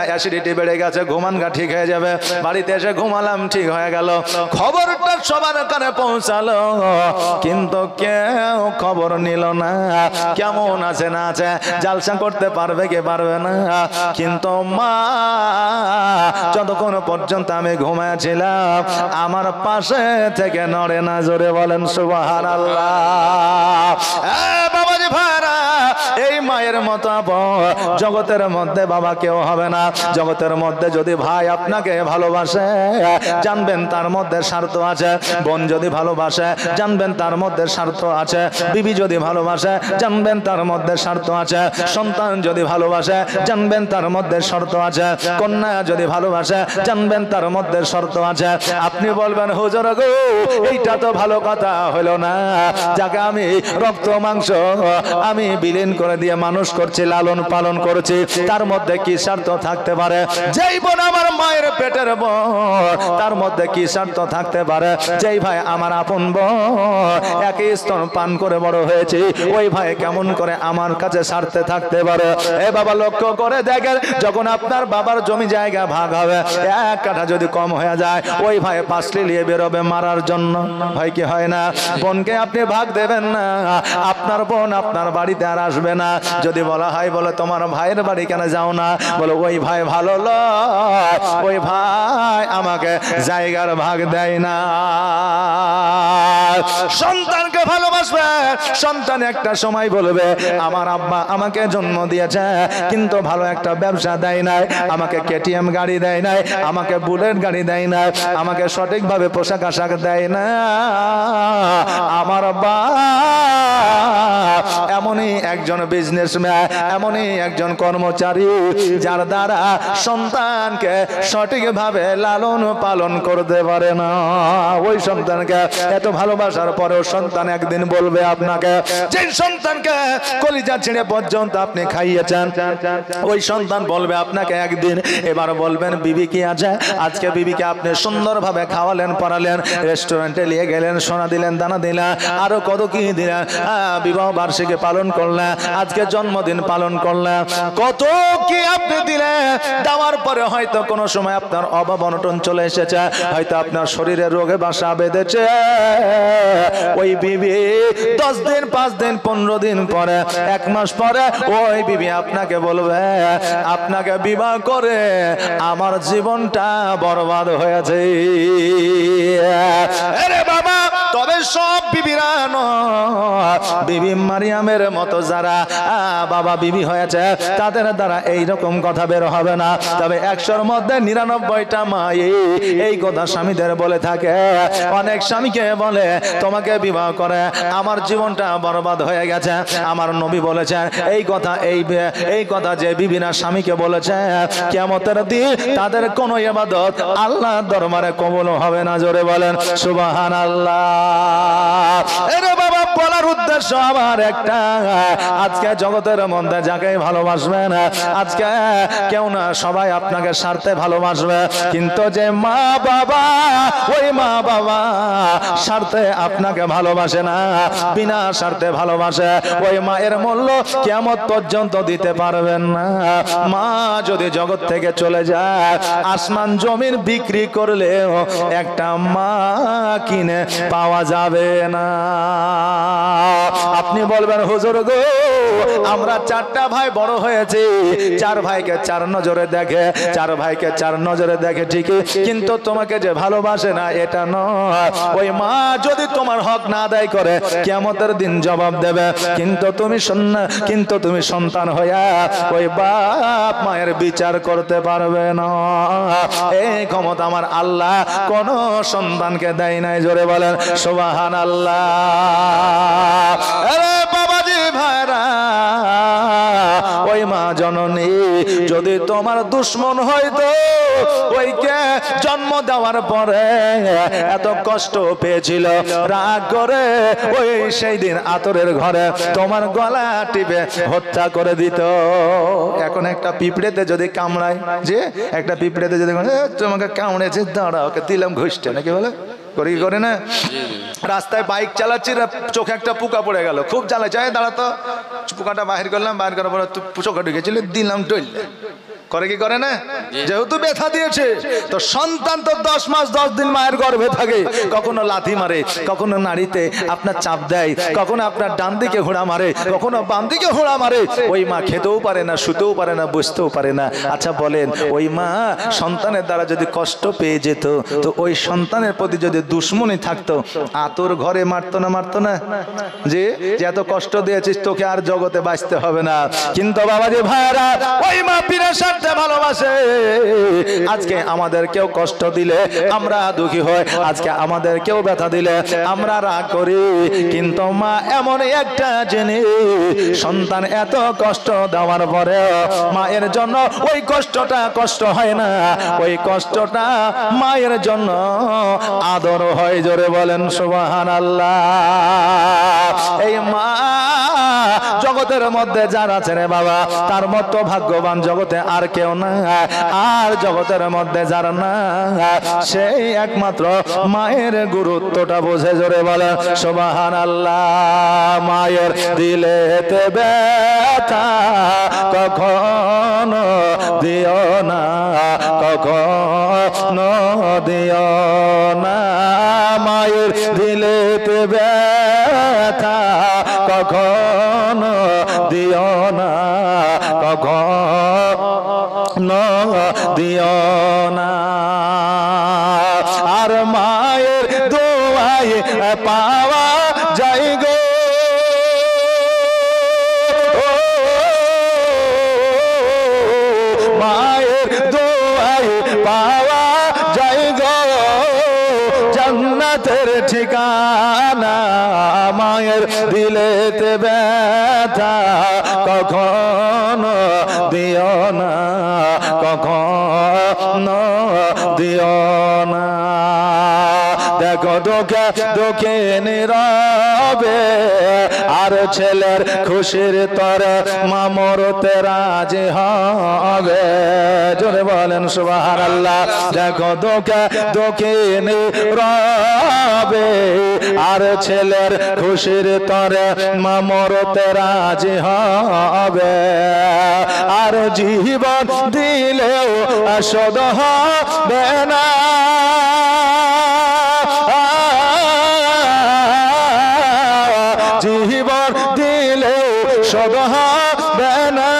অ্যাসিডিটি বেড়ে গেছে, ঘুমান গা ঠিক হয়ে যাবে। বাড়িতে এসে ঘুমালাম, ঠিক হয়ে গেল। খবরটা সবার কানে পৌঁছালো, কিন্তু কেউ খবর নিল না। কেমন আছে না আছে, জালসা করতে পারবে কে পারবে না। কিন্তু মা যতক্ষণ পর্যন্ত আমি ঘুমাচ্ছিলাম, আমার পাশে থেকে নড়ে না। জোরে বলেন সুবহানাল্লাহ। বাবাজি ভাইরা, এই মায়ের মতো জগতের মধ্যে বাবা কেউ হবে না। জগতের মধ্যে যদি ভাই আপনাকে ভালোবাসে, জানবেন তার মধ্যে স্বার্থ আছে। বোন যদি ভালোবাসে, জানবেন তার মধ্যে স্বার্থ আছে। বিবি যদি ভালোবাসে, জানবেন তার মধ্যে স্বার্থ আছে। সন্তান যদি ভালোবাসে, জানবেন তার মধ্যে শর্ত আছে। কন্যা যদি ভালোবাসে, জানবেন তার মধ্যে শর্ত আছে। আপনি বলবেন হুজুর গো, এইটা তো ভালো কথা হলো না। যাকে আমি রক্ত মাংস আমি বিলীন করে দিয়ে মানুষ করছে, লালন পালন করছে, তার মধ্যে কি স্বার্থ থাকতে পারে? যেই বোন আমার মায়ের পেটের বোন, তার মধ্যে কি স্বার্থ থাকতে পারে? যেই ভাই আমার আপন বোন, একই স্তন পান করে বড় হয়েছে, ওই ভাই কেমন করে আমার কাছে স্বার্থে থাকতে পারে? এ বাবা লক্ষ্য করে দেখেন, যখন আপনার বাবার জমি জায়গা ভাগ হবে, এক কাঠা যদি কম হয়ে যায়, ওই ভাই পাঁচলি নিয়ে বেরোবে মারার জন্য। হয় কি হয় না? বোনকে আপনি ভাগ দেবেন না, আপনার বোন আপনার বাড়িতে আর আসবে না। যদি বলা হয়, বলে তোমার ভাইয়ের বাড়ি কেন যাও না? বলে ওই ভাই ভালো লয়, ওই ভাই আমাকে জায়গার ভাগ দেয় না। সন্তানকে ভালোবাসবে, সন্তান একটা সময় বলবে আমার আব্বা আমাকে জন্ম দিয়েছে কিন্তু ভালো একটা ব্যবসা দেয় নাই, আমাকে কেটিএম গাড়ি দেয় নাই, আমাকে বুলেট গাড়ি দেয় না, আমাকে সঠিকভাবে পোশাক আশাক দেয় না। আমার আব্বা এমনই একজন বিজনেসম্যান, এমনই একজন কর্মচারী, যার দ্বারা সন্তানকে সঠিকভাবে লালন পালন করতে পারে না। ওই সন্তানকে এত ভালোবাসার পরেও সন্তান একদিন বলবে আপনাকে, যে সন্তানকে কলিজা ছিঁড়ে পর্যন্ত আপনি খাইয়েছেন, ওই সন্তান বলবে আপনাকে একদিন, এবার বলবেন বিবি কি আছে? আজকে বিবিকে আপনি সুন্দরভাবে খাওয়ালেন, পড়ালেন, রেস্টুরেন্টে নিয়ে গেলেন, সোনা দিলেন, দানা দিলেন, আরো কত কি দিলেন, বিবাহ বার্ষিকী পালন করলেন, আজকে জন্মদিন পালন করলেন, কত কি আপনি দিলেন। দেওয়ার পরে হয়তো কোনো সময় আপনার অভাব অনটন চলে এসেছে, হয়তো আপনার শরীরে রোগে বাসা বেঁধেছে, ওই বিবি 10 দিন 5 দিন 15 দিন পরে, 1 মাস পরে ওই বিবি আপনাকে বলবে, আপনাকে বিবাহ করে আমার জীবনটা বরবাদ হয়েছে। আরে বাবা, তবে সব বিবিরা নয়, বিবি মারিয়ামের মতো যারা বাবা বিবি হয়েছে, তাদের দ্বারা এইরকম কথা বের হবে না। তবে 100-র মধ্যে 99টা মা এই কথা স্বামীদের বলে থাকে। অনেক স্বামীকে বলে, তোমাকে বিবাহ করে আমার জীবনটা বরবাদ হয়ে গেছে। আমার নবী বলেছেন এই কথা যে বিবিরা স্বামীকে বলেছে, কিয়ামতের দিন তাদের কোনো ইবাদত আল্লাহর দরবারে কবুল হবে না। জোরে বলেন সুবহানাল্লাহ। এরে বাবা, বলার উদ্দেশ্য আমার একটা, আজকে জগতের মধ্যে যাকে ভালোবাসবেন, আজকে কেউ না সবাই আপনাকে স্বার্থে ভালোবাসবে, কিন্তু যে মা বাবা, ওই মা বাবা স্বার্থে আপনাকে ভালোবাসে না, বিনা স্বার্থে ভালোবাসে, ওই মায়ের মূল্য কিয়ামত পর্যন্ত দিতে পারবেন না। মা যদি জগৎ থেকে চলে যায়, আসমান জমিন বিক্রি করলেও একটা মা কিনে পাওয়া যাবে না। আপনি বলবেন, হুজুর গো, আমরা 4টা ভাই বড় হয়েছি, 4 ভাইকে 4 নজরে দেখে, 4 ভাইকে 4 নজরে দেখে ঠিকই, কিন্তু তোমাকে যে ভালোবাসে না এটা নয়। ওই মা যদি তোমার হক না আদায় করে, কিয়ামতের দিন জবাব দেবে। কিন্তু তুমি সন্তান হইয়া ওই বাপ মায়ের বিচার করতে পারবে না। এই ক্ষমতা আমার আল্লাহ কোন সন্তানকে দেয় নাই। জোরে বলেন সুবহানাল্লাহ। আরে বাবাজি ভাইরা, ওই মা জননী যদি তোমার দুশ্মন হইতো, ওইকে জন্ম দেওয়ার পরে এত কষ্ট পেয়েছিল, রাগ করে ওই সেই দিন আতরের ঘরে তোমার গলা টিপে হত্যা করে দিত। এখন একটা পিঁপড়েতে যদি কামড়ায়, যে একটা পিঁপড়েতে যদি তোমাকে কামড়েছে, দাঁড়া ওকে দিলাম ঘুষটা, নাকি বলে করে না? রাস্তায় বাইক চালাচ্ছি, চোখে একটা পোকা পড়ে গেল, খুব জ্বালাচ্ছে, দাঁড়াতো, পোকাটা বাহির করলাম, বাহির করার পরে চোখে ঢুকেছিল, দিলাম টইলে, করে কি করে না? যেহেতু ব্যথা দিয়েছে, তো সন্তান তো 10 মাস 10 দিন মায়ের গর্ভে থাকে, কখনো লাথি মারে, কখনো নাড়িতে আপনার চাপ দেয়, কখনো আপনার ডান দিকে হুড়া মারে, কখনো বাম দিকে হুড়া মারে। ওই মা খেতেও পারে না, শুতেও পারে না, বসতেও পারে না। আচ্ছা বলেন, ওই মা সন্তানের দ্বারা যদি কষ্ট পেয়ে যেত, তো ওই সন্তানের প্রতি যদি দুশ্মনী থাকতো, আতর ঘরে মারতো না? যে এত কষ্ট দিয়েছিস, তোকে আর জগতে বাঁচতে হবে না। কিন্তু বাবাজি ভাইরা, ওই মা পীরের সাথে ভালোবাসে। আজকে আমাদের কেউ কষ্ট দিলে আমরা দুঃখী হই, আজকে আমাদের কেউ ব্যথা দিলে আমরা রাগ করি, কিন্তু মা এমন একটা জিনিস, সন্তান এত কষ্ট দেওয়ার পরে মায়ের জন্য ওই কষ্টটা কষ্ট হয় না, ওই কষ্টটা মায়ের জন্য আদর হয়। জোরে বলেন সুবহানাল্লাহ। এই মা জগৎ জগতের মধ্যে যার আছে রে বাবা, তার মতো ভাগ্যবান জগতে আর কেউ না। আর জগতের মধ্যে যার না, সেই একমাত্র মায়ের গুরুত্বটা বোঝে। জোরে বলে সুবহানাল্লাহ। মায়ের দিলেতে ব্যথা কখনো দিও না, কখনো দিও না। মায়ের দিলেতে ব্যথা কখনো দিও না, কখনো দিও না। আর মায়ের দোয়াই পাওয়া যায় গো, মায়ের দোয়াই পাওয়া যায় গো জান্নাতের ঠিকানা। মায়ের দিলেতে ব্যথা কখনো দিও না, কখনো দিও না। দেখো দুঃখে দুঃখে নীরবে আর ছেলের খুশির তরে মা মরতে রাজি হবে। জোরে বলেন সুবহানাল্লাহ। দেখো দুঃখে দুঃখে নীরবে আর ছেলের খুশির তরে মা মরতে রাজি হবে। আর জীবন দিলেও শোধ হবে না, জীবন দিলেও শোধ হবে না।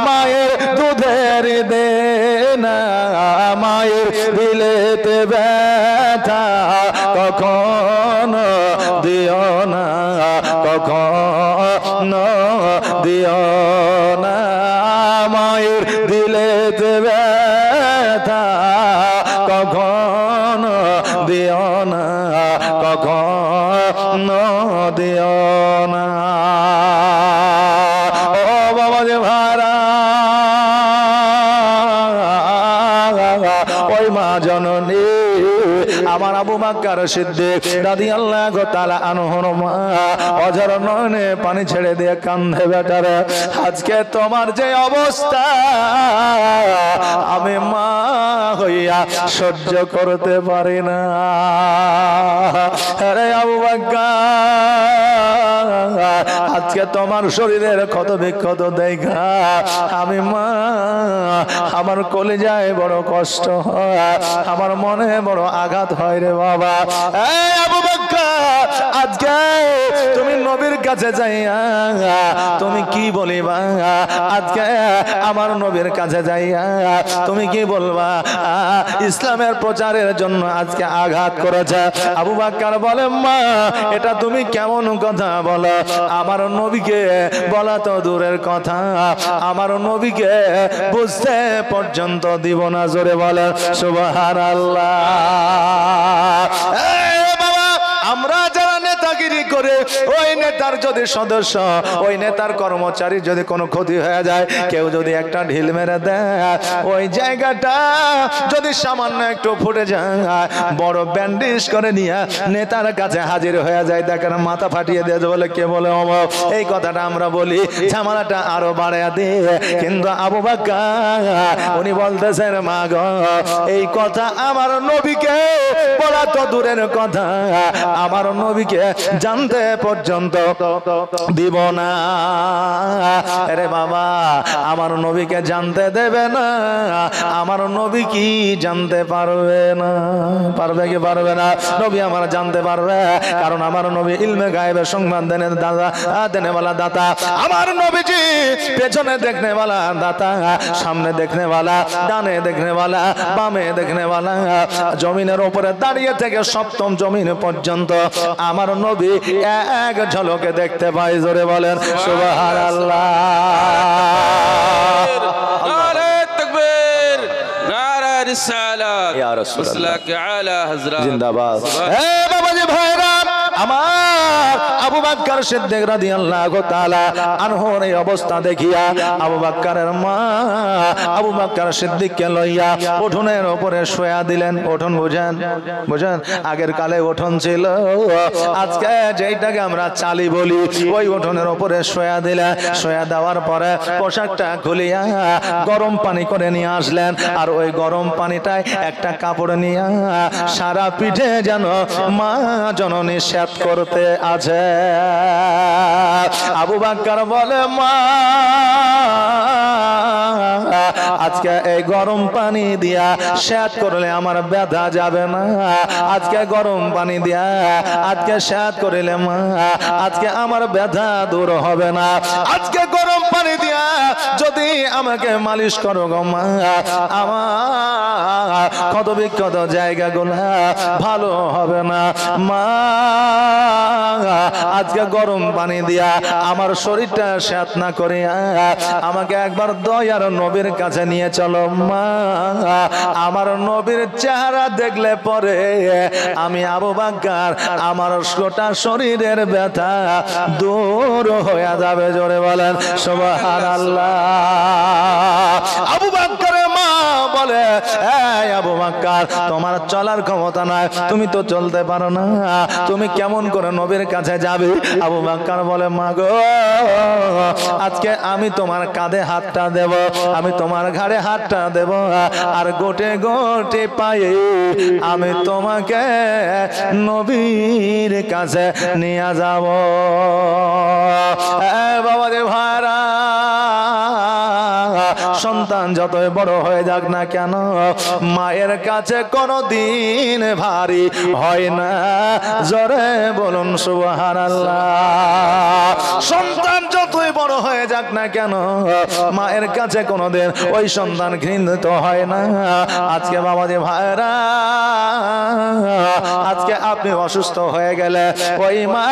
মায়ের দুধের দেনা, মায়ের দিলেতে ব্যথা কখনো দিও না, কখনো দিও না। মায়ের দিলেতে ব্যথা কখনো দিও না, কখনো দিও না। ও বাবা যে ভাড়া, ওই মা জননী আমার আবু বকর সিদ্দিক রাদিয়াল্লাহু তাআলা আনহুর মা অঝর নয়নে পানি ছেড়ে দিয়ে কান্দে, বেটারে আজকে তোমার যে অবস্থা আমি মা হইয়া সহ্য করতে পারি না। আরে আবু বকর, আজকে তোমার শরীরের ক্ষত বিক্ষত দেখা আমি মা, আমার কলিজায় বড় কষ্ট হয়, আমার মনে বড় আঘাত হয় রে বাবা। এই আবু বকর, আজকে তুমি নবীর কাছে যাইয়া তুমি কি বলিবা? আজকে আমার নবীর কাছে যাইয়া তুমি কি বলবা? ইসলামের প্রচারের জন্য আজকে আঘাত করেছে। আবু বকর বলে, মা এটা তুমি কেমন কথা বলো? আমার নবীকে বলা তো দূরের কথা, আমার নবীকে বুঝতে পর্যন্ত দিব না। জোরে বলে সুবহানাল্লাহ। আমরা যারা নেতাগিরি করে, ওই নেতার যদি সদস্য, ওই নেতার কর্মচারী যদি কোনো ক্ষতি হয়ে যায়, কেউ যদি একটা ঢিল মেরে দেয়, ওই জায়গাটা যদি সামান্য একটু ফুটে যায়, বড় ব্যান্ডেজ করে নিয়ে নেতার কাছে হাজির হয়ে যায়, দেখেন মাথা ফাটিয়ে দিয়ে বলে কে বলে অমুক। এই কথাটা আমরা বলি, ঝামেলাটা আরো বাড়ায় দিয়ে। কিন্তু আবু বকর উনি বলতেছেন, মা গো এই কথা আমার নবীকে বলা তো দূরের কথা, আমার নবীকে জানতে পর্যন্ত দিব না। আরে বাবা, আমার নবীকে জানতে দেবে না, আমার নবী কি জানতে পারবে না? পারবে কি পারবে না? নবী আমার জানতে পারবে, কারণ আমার নবী ইলমে গায়েবের সংবাদ দেনেওয়ালা দাতা। আমার নবীজি পেছনে দেখনেওয়ালা দাতা, সামনে দেখনেওয়ালা, ডানে দেখনেওয়ালা, বামে দেখনেওয়ালা, জমিনের উপরে দাঁড়িয়ে থেকে সপ্তম জমিন পর্যন্ত আমার নবী এক ঝলকে দেখতে পাই। জোরে বলেন সুবহানাল্লাহ। নারে তাকবীর, নারে রিসালাত, ইয়া রাসূলুল্লাহ আলা হযরত জিন্দাবাদ। এ বাবাজি ভাইরা আমার, আবু বকর সিদ্দিক রাদিয়াল্লাহু তাআলা আনহুর এই অবস্থা দেখিয়া আবু বকরের মা আবু বকর সিদ্দিককে লইয়া উঠোনের উপরে শোয়া দিলেন। উঠোন বুঝেন, বুঝেন আগের কালে উঠোন ছিল, আজকে যেটাকে আমরা চালি বলি, ওই উঠোনের উপরে শোয়া দিলেন। শোয়া দেওয়ার পরে পোশাকটা খুলিয়া গরম পানি করে নিয়ে আসলেন, আর ওই গরম পানিটায় একটা কাপড় নিয়ে সারা পিঠে যেন মা জননী সেদ করতে আছে। আবু বকর বলে, মা আজকে এই গরম পানি দিয়া সেদ করলে আমার ব্যথা যাবে না, আজকে গরম পানি দিয়া আজকে সেদ করিলে মা আজকে আমার ব্যথা দূর হবে না, আজকে গরম পানি দিয়া যদি আমাকে মালিশ করো গো মা, আমার ক্ষত বিক্ষত জায়গাগুলো ভালো হবে না, মা আজকে গরম পানি দিয়া আমার শরীরটা সেদ না করিয়া আমাকে একবার দয়ার নবীর কাছে নিয়ে চলো মা, আমার নবীর চেহারা দেখলে পরে আমি আবু বকর আমার গোটা শরীরের ব্যথা দূর হয়ে যাবে। জোরে বলেন সুবহানাল্লাহ। আবু বকরের মা বলে, এই আবু বকর তোমার চলার ক্ষমতা নাই, তুমি তো চলতে পারো না, তুমি কেমন করে নবীর কাছে যাবে? আবু বকর বলে, মা গো আজকে আমি তোমার কাঁধে হাতটা দেব, আমি তোমার ঘাড়ে হাতটা দেব, আর গোটে গোটে পায়ে আমি তোমাকে নবীর কাছে নিয়ে যাব। বাবা রে ভাইরা, সন্তান যতই বড় হয়ে যাক না কেন মায়ের কাছে কোনদিন ভারী হয় না। জোরে বলুন সুবহানাল্লাহ। সন্তান যতই বড় হয়ে যাক না কেন মায়ের কাছে কোনদিন ওই সন্তান ঘৃণিত হয় না। আজকে বাবাজি ভাইরা, আজকে আপনি অসুস্থ হয়ে গেলে ওই মা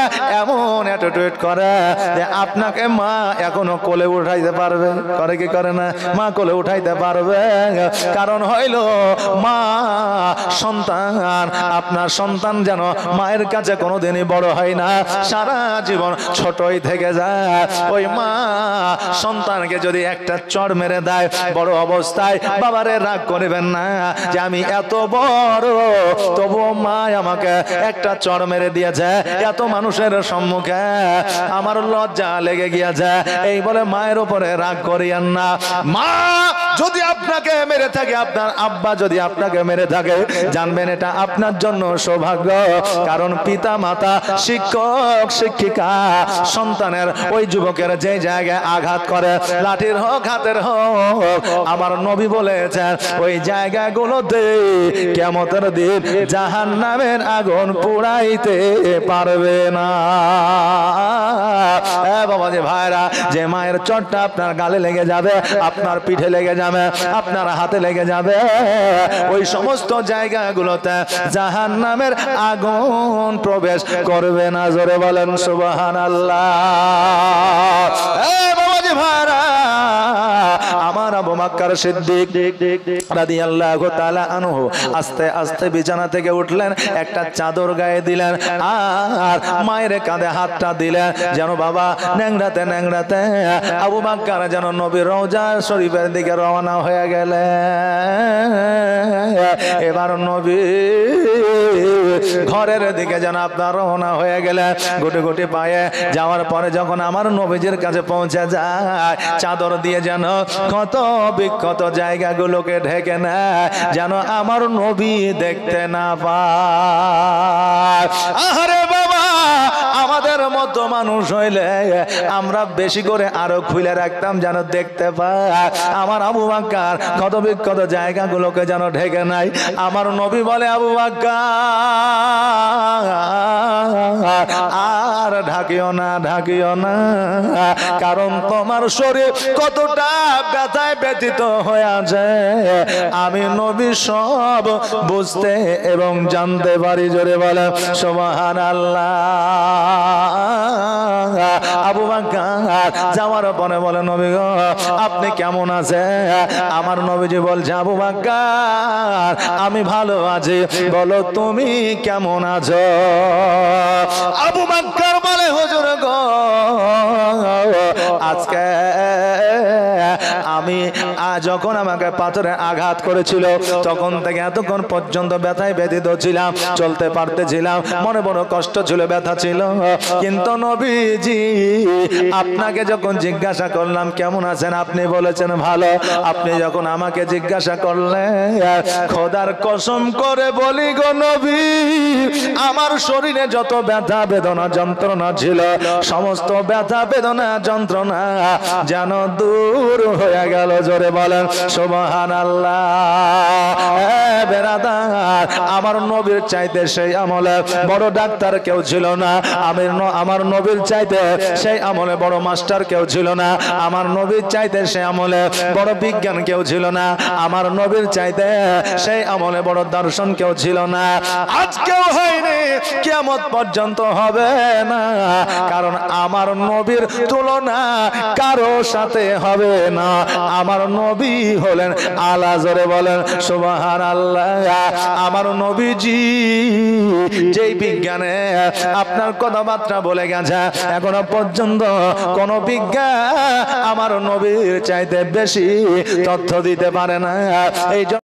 এমন অ্যাটিটিউড করে যে আপনাকে মা এখনো কোলে উঠাইতে পারবে, করে কি করে না? মা কোলে উঠাইতে পারবে, কারণ হইল মা সন্তান, আপনার সন্তান যেন মায়ের কাছে কোনোদিনই বড় হয় না, সারা জীবন ছোটই থেকে যায়। ওই মা সন্তানকে যদি একটা চড় মেরে দেয় বড় অবস্থায়, বাবারে রাগ করবেন না যে আমি এত বড় তবুও মা আমাকে একটা চড় মেরে দিয়েছে, এত মানুষের সম্মুখে আমার লজ্জা লেগে গিয়েছে, এই বলে মায়ের উপরে রাগ করিয়েন না। মা যদি আপনাকে মেরে থাকে, আপনার আব্বা যদি আপনাকে মেরে থাকে, জানবেন এটা আপনার জন্য সৌভাগ্য, কারণ পিতা মাতা শিক্ষক শিক্ষিকা সন্তানের ওই যুবকের যে জায়গায় আঘাত করে, লাঠির হোক হাতের হোক, আমার নবী বলেছেন ওই জায়গাগুলোতে কিয়ামতের দিন জাহান্নামের আগুন পুড়াইতে পারবে না। বাবাজি ভাইরা, যে মায়ের চোটটা আপনার গালে লেগে যাবে, আপনার পিঠে লেগে যাবে, আপনার হাতে লেগে যাবে, ওই সমস্ত জায়গাগুলোতে জাহান্নামের আগুন প্রবেশ করবে না। জোরে বলেন সুবহানাল্লাহ। বাবাজি ভাইরা, আমার আবু বকর সিদ্দিক রাদিয়াল্লাহু তাআলা আনহু আস্তে আস্তে বিছানা থেকে উঠলেন, একটা চাদর গায়ে দিলেন, আর মায়ের কাঁধে হাতটা দিলেন, যেন বাবা ন্যাংড়াতে ন্যাংড়াতে আবু বকর যেন নবীর রওজা শরীফের দিকে রওনা হয়ে গেলেন। এবার নবী ঘরের দিকে যেন আপনার রওনা হয়ে গেলেন, গুটি গুটি পায়ে যাওয়ার পরে যখন আমার নবীজির কাছে পৌঁছে যায়, চাদর দিয়ে যেন কত বিক্ষত জায়গাগুলোকে ঢেকে নেয়, যেন আমার নবী দেখতে না পায়। আরে বাবা, আমাদের মতো মানুষ হইলে আমরা বেশি করে আরো খুলে রাখতাম যেন দেখতে পায়। আমার আবু বকর কত বিক্ষত জায়গাগুলোকে যেন ঢেকে নাই। আমার নবী বলে, আবু বকর আর ঢাকিও না, ঢাকিও না, কারণ তোমার শরীর কতটা ব্যথায় ব্যথিত হয়ে আছে আমি নবী সব বুঝতে এবং জানতে পারি। জোরে বলে সুবহানাল্লাহ। আবু বকর যাওয়ার পরে বলে নবী গো আপনি কেমন আছেন? আমার নবীজি বলছে আবু বকর আমি ভালো আছি, বলো তুমি কেমন আছো? আবু বকর বলে হুজুর গো আজকে আমি যখন আমাকে পাথরে আঘাত করেছিল তখন থেকে এতক্ষণ পর্যন্ত ব্যথায় ব্যথিত ছিলাম, চলতে পারতেছিলাম, মনে বড় কষ্ট ছিল, ব্যথা ছিল। কিন্তু নবীজি আপনাকে যখন জিজ্ঞাসা করলাম কেমন আছেন, আপনি বলেছেন ভালো। আপনি যখন আমাকে জিজ্ঞাসা করলেন খোদার কসম করে বলি গো নবী আমার শরীরে যত ব্যথা বেদনা যন্ত্রণা ছিল সমস্ত ব্যথা বেদনা যন্ত্রণা যেন দূর হয়ে গেল। জোরে বলেন সুবহানাল্লাহ। বেরাদার আমার নবীর চাইতে সেই আমলে বড় ডাক্তার কেউ ছিল না, আমার নবীর চাইতে সেই আমলে বড় মাস্টার কেউ ছিল না, আমার নবীর চাইতে সেই আমলে বড় বিজ্ঞান কেউ ছিল না, আমার নবীর চাইতে সেই আমলে বড় দর্শন কেউ ছিল না, আজকেও হয়নি, কিয়ামত পর্যন্ত হবে না, কারণ আমার নবীর তুলনা কারো সাথে হবে না। আমার নবী হলেন আলা। জোরে বলেন সুবহানাল্লাহ। আমার নবীজি যেই বিজ্ঞানে আপনার কথাবার্তা বলে গেছে এখনো পর্যন্ত কোন বিজ্ঞান আমার নবীর চাইতে বেশি তথ্য দিতে পারে না। এই